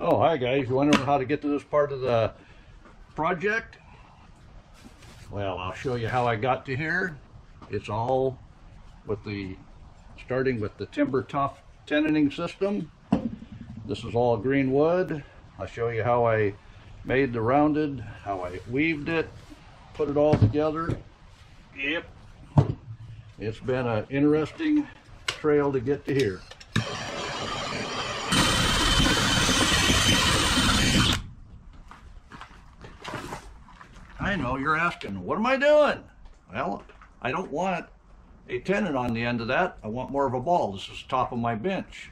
Oh, hi guys. You want to know how to get to this part of the project? Well, I'll show you how I got to here. It's all starting with the timber tough tenoning system. This is all green wood. I'll show you how I made the rounded, how I weaved it, put it all together. Yep. It's been an interesting trail to get to here. I know you're asking, what am I doing? Well, I don't want a tenon on the end of that. I want more of a ball. This is the top of my bench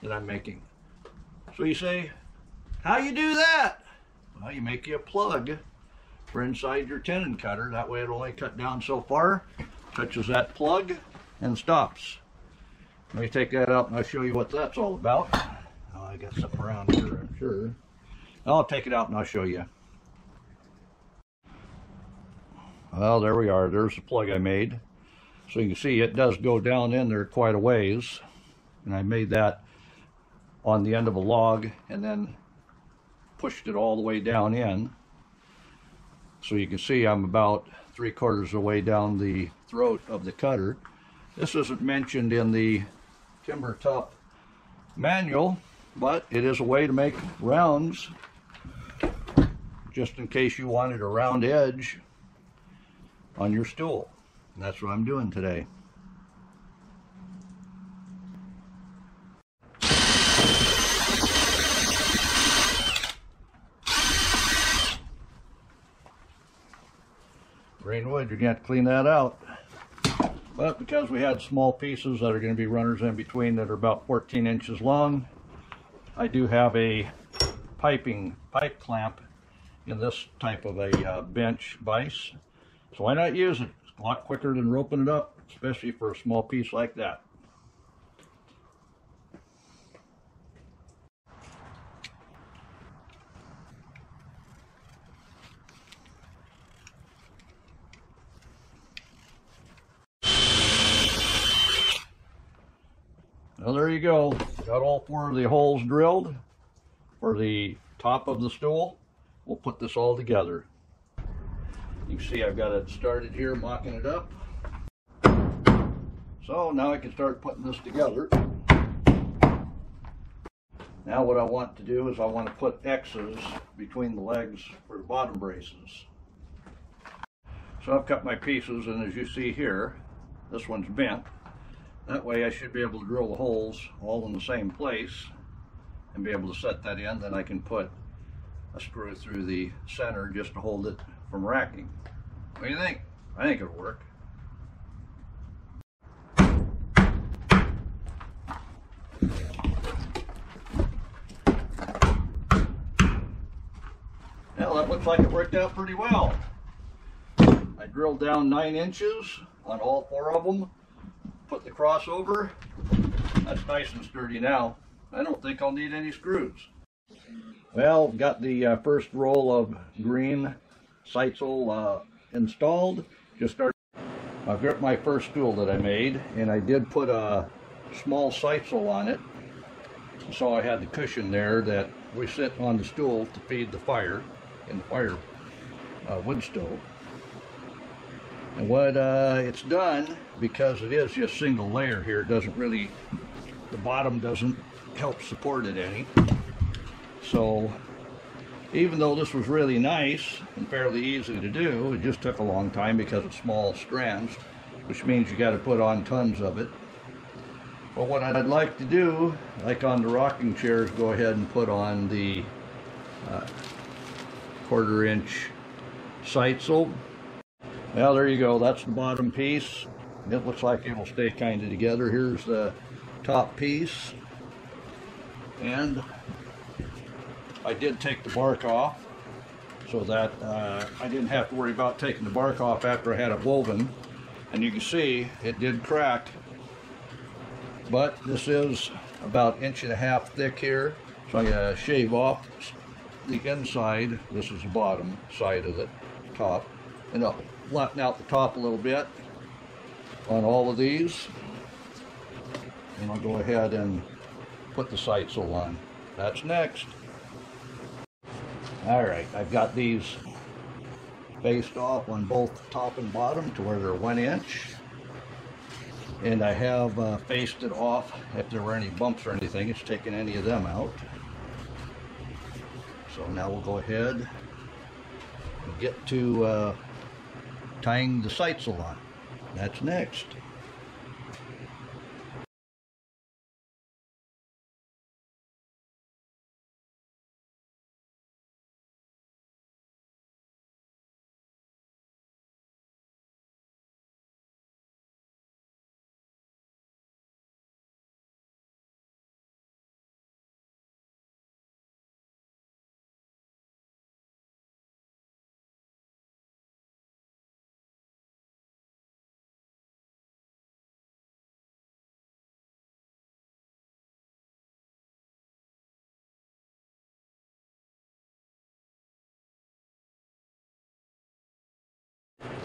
that I'm making. So you say, how you do that? Well, you make you a plug for inside your tenon cutter. That way it'll only cut down so far, touches that plug, and stops. Let me take that out and I'll show you what that's all about. Oh, I got something around here, I'm sure. I'll take it out and I'll show you. Well, there we are. There's the plug I made. So you can see it does go down in there quite a ways. And I made that on the end of a log and then pushed it all the way down in. So you can see I'm about 3/4 of the way down the throat of the cutter. This isn't mentioned in the Timber Tough manual, but it is a way to make rounds just in case you wanted a round edge on your stool. And that's what I'm doing today. Green wood, you're going to have to clean that out. But because we had small pieces that are going to be runners in between that are about 14 inches long, I do have a pipe clamp in this type of a bench vise. So why not use it? It's a lot quicker than roping it up, especially for a small piece like that. Well, there you go. Got all 4 of the holes drilled for the top of the stool. We'll put this all together. You can see I've got it started here, mocking it up. So now I can start putting this together. Now what I want to do is I want to put X's between the legs for the bottom braces. So I've cut my pieces, and as you see here, this one's bent. That way I should be able to drill the holes all in the same place and be able to set that in. Then I can put a screw through the center just to hold it from racking. What do you think? I think it'll work. Well, that looks like it worked out pretty well. I drilled down 9 inches on all 4 of them. Put the crossover. That's nice and sturdy now. I don't think I'll need any screws. Well, got the first roll of green sitesole installed. Just started. I've got my first stool that I made, and I did put a small sitesole on it. So I had the cushion there that we sit on the stool to feed the fire in the fire wood stove. And what it's done, because it is just single layer here, it doesn't really, the bottom doesn't help support it any. So even though this was really nice and fairly easy to do, it just took a long time because it's small strands, which means you got to put on tons of it. But what I'd like to do, like on the rocking chairs, go ahead and put on the 1/4 inch sitesole. Well, there you go. That's the bottom piece. It looks like it will stay kind of together. Here's the top piece. And I did take the bark off so that I didn't have to worry about taking the bark off after I had it woven. And you can see it did crack. But this is about 1.5 inches thick here. So I'm going to shave off the inside. This is the bottom side of the top. And I'll flatten out the top a little bit on all of these, and I'll go ahead and put the sitesole on. That's next. Alright, I've got these faced off on both top and bottom to where they're 1 inch. And I have faced it off if there were any bumps or anything. It's taken any of them out. So now we'll go ahead and get to tying the sights on. That's next.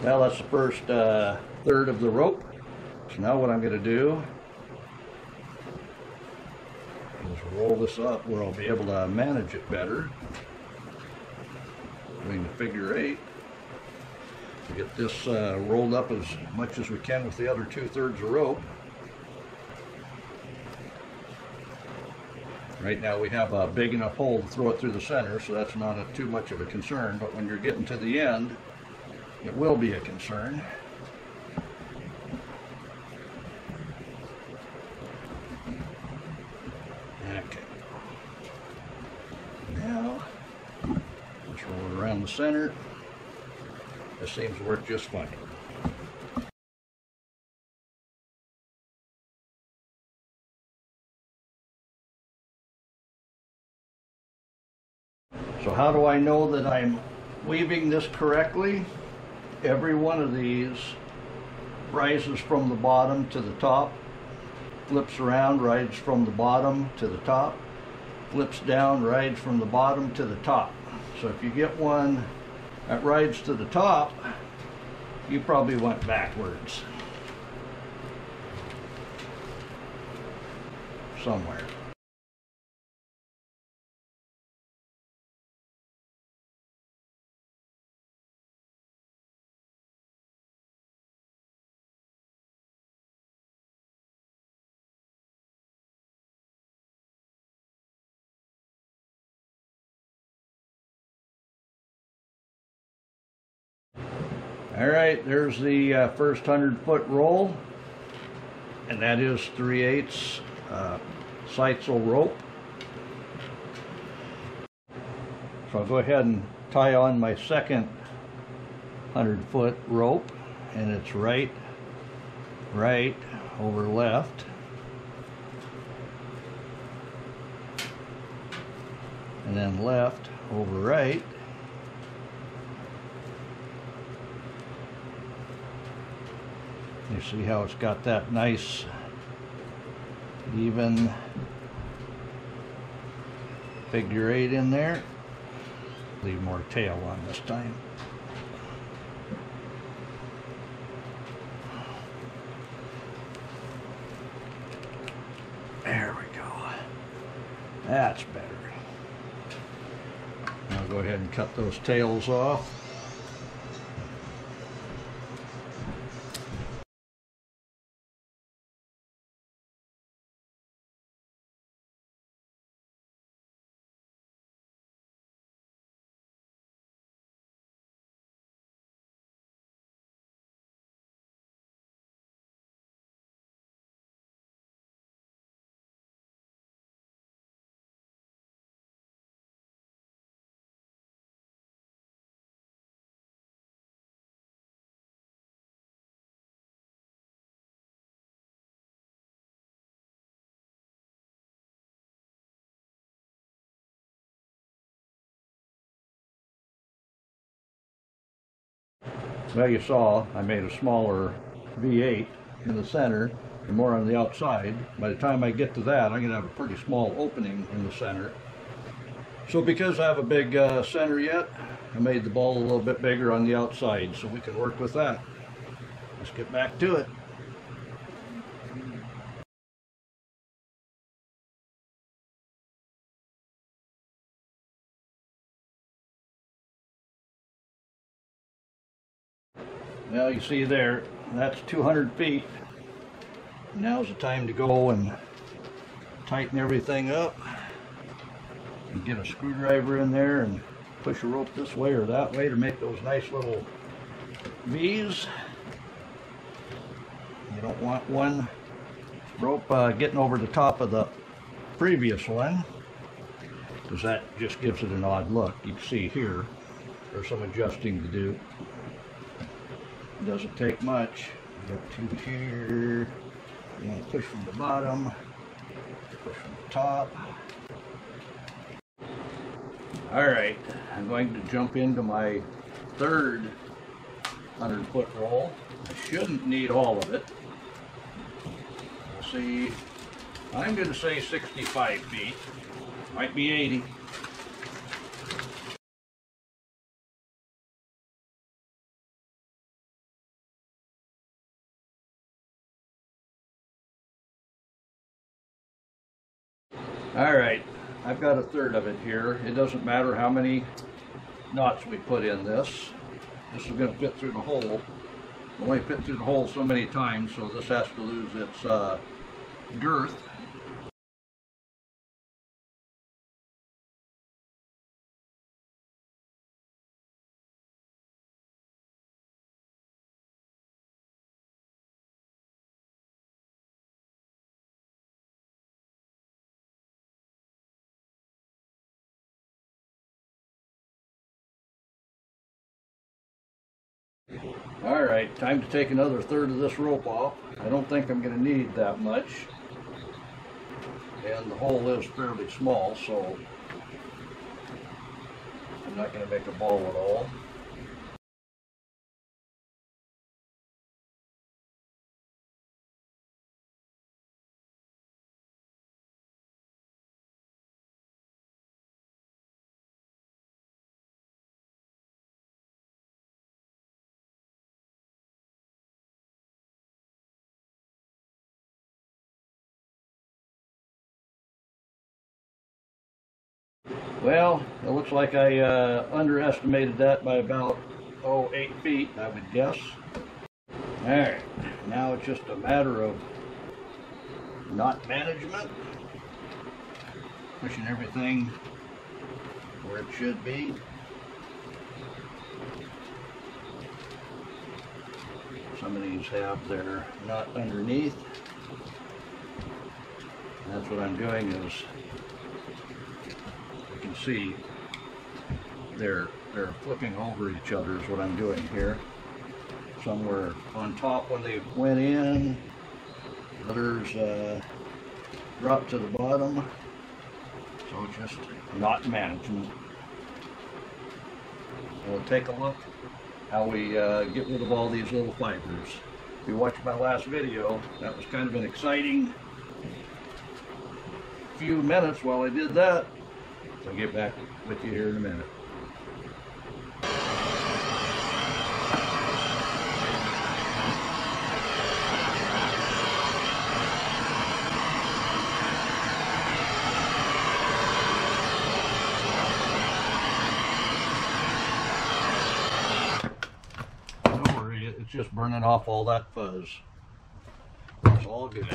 Well, that's the first third of the rope. So now what I'm going to do is roll this up where I'll be able to manage it better. Doing the figure 8. Get this rolled up as much as we can with the other 2/3 of rope. Right now we have a big enough hole to throw it through the center, so that's not too much of a concern, but when you're getting to the end, it will be a concern. Okay. Now, let's roll it around the center. This seems to work just fine. So how do I know that I'm weaving this correctly? Every one of these rises from the bottom to the top, flips around, rides from the bottom to the top, flips down, rides from the bottom to the top. So if you get one that rides to the top, you probably went backwards somewhere. All right, there's the first 100-foot roll, and that is 3/8 sisal rope. So I'll go ahead and tie on my second 100-foot rope, and it's right over left. And then left over right. You see how it's got that nice even figure 8 in there. Leave more tail on this time. There we go. That's better. I'll go ahead and cut those tails off. Well, you saw I made a smaller V8 in the center and more on the outside. By the time I get to that, I'm going to have a pretty small opening in the center. So because I have a big center yet, I made the ball a little bit bigger on the outside, so we can work with that. Let's get back to it. Well, you see there, that's 200 feet. Now's the time to go and tighten everything up and get a screwdriver in there and push a rope this way or that way to make those nice little V's. You don't want one rope getting over the top of the previous one, because that just gives it an odd look. You can see here there's some adjusting to do. It doesn't take much. You get two here. You want to push from the bottom, push from the top. Alright, I'm going to jump into my third 100-foot roll. I shouldn't need all of it. We'll see. I'm going to say 65 feet. Might be 80. Alright, I've got a third of it here. It doesn't matter how many knots we put in this. This is going to fit through the hole. It'll only fit through the hole so many times, so this has to lose its girth. Alright, time to take another third of this rope off. I don't think I'm going to need that much. And the hole is fairly small, so I'm not going to make a ball at all. Well, it looks like I underestimated that by about 8 feet, I would guess. Alright, now it's just a matter of knot management, pushing everything where it should be. Some of these have their knot underneath. And that's what I'm doing is, you can see they're flipping over each other is what I'm doing here. Some were on top when they went in, others dropped to the bottom. So just knot management. We'll take a look how we get rid of all these little fibers. If you watched my last video, that was kind of an exciting few minutes while I did that. So I'll get back with you here in a minute. Don't worry, it's just burning off all that fuzz. It's all good.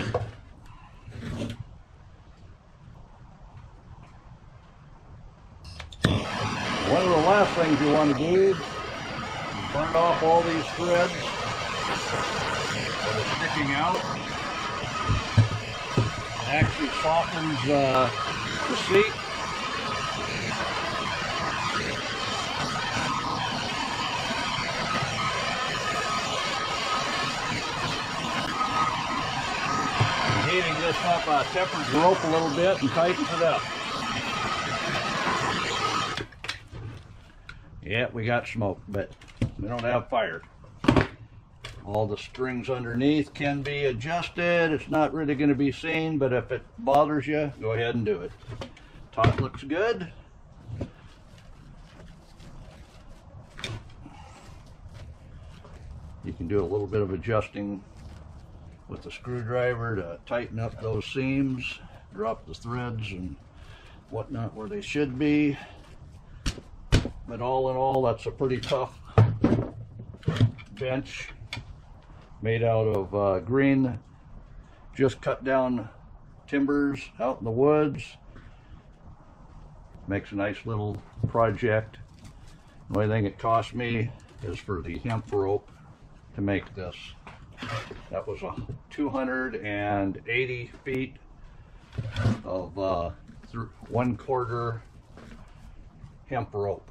One of the last things you want to do is burn off all these threads that are sticking out. It actually softens the seat. And heating this up tempers the rope a little bit and tightens it up. Yeah, we got smoke, but we don't have fire. All the strings underneath can be adjusted. It's not really going to be seen, but if it bothers you, go ahead and do it. Top looks good. You can do a little bit of adjusting with the screwdriver to tighten up those seams, drop the threads and whatnot where they should be. But all in all, that's a pretty tough bench made out of green, just cut down timbers out in the woods. Makes a nice little project. The only thing it cost me is for the hemp rope to make this. That was 280 feet of 1/4 hemp rope.